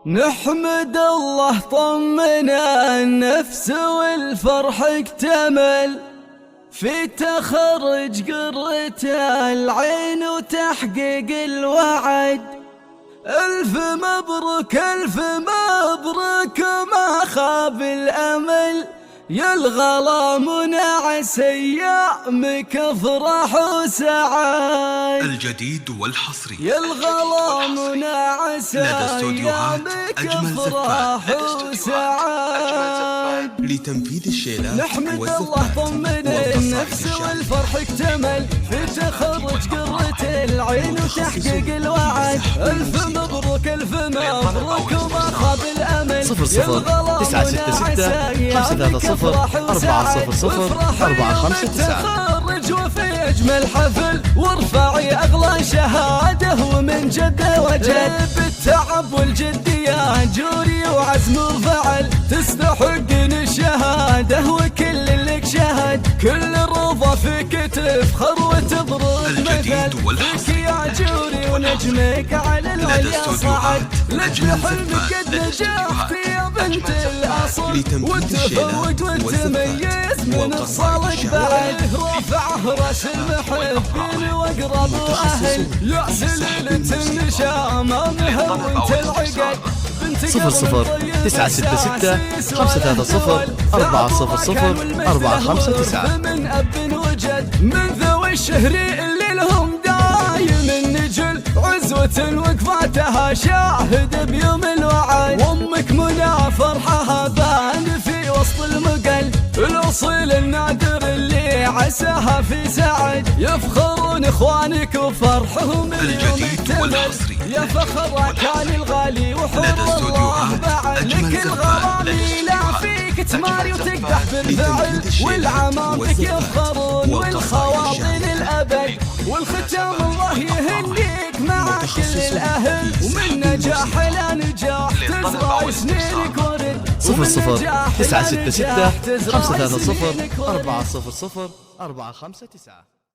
نحمد الله طمنا النفس والفرح اكتمل في تخرج قرة العين وتحقيق الوعد. ألف مبروك ألف مبروك ما خاب الأمل، يا الغلا منعس أيامك افرح وسعد. الجديد والحصري يا الغلا منعس أيامك افرح وسعد. لتنفيذ الشيلات نحمد الله طمن النفس والفرح اكتمل في تخرج قرة العين وتحقيق الوعد. ألف مبروك ألف مبروك وما خاب الأمل. 00 966 530 400 459. تخرج وفي أجمل حفل وارفعي أغلى شهادة ومن جد وجد. بالتعب والجد يا جوري وعزم وفعل تستحقين الشهادة وكل لك شهد. كل الرضا فيك تفخر وتبرز مثل فيك يا جوري ونجمك على العليا صعد. لك حلمك قد نجحتي يا بنت الأصل وتفوق وتميز من الصالح بعد. رافعه راس المحبين واقرب واهل يأس ليلة النشامة مهونت العقد. 00 966 530 400 459. من أب وجد من ذوي الشهر اللي لهم دايم النجل عزوة وقفاتها شاهد بيوم الوعد. وامك منى فرحها بان في وسط المقل الأصيل النادر اللي عساها في سعد. يفخرون اخوانك وفرحهم اليوم اكتمل، يا فخر كان الغالي وحب الله بعد. لك الغرامي لا فيك تماري وتقدح بالفعل، والعمامك يفخرون والخواطر الأبد. والختام الله يهنيك مع كل الأهل، ومن نجاح إلى نجاح تزرع سنينك ورد. 00 966 530 400 459.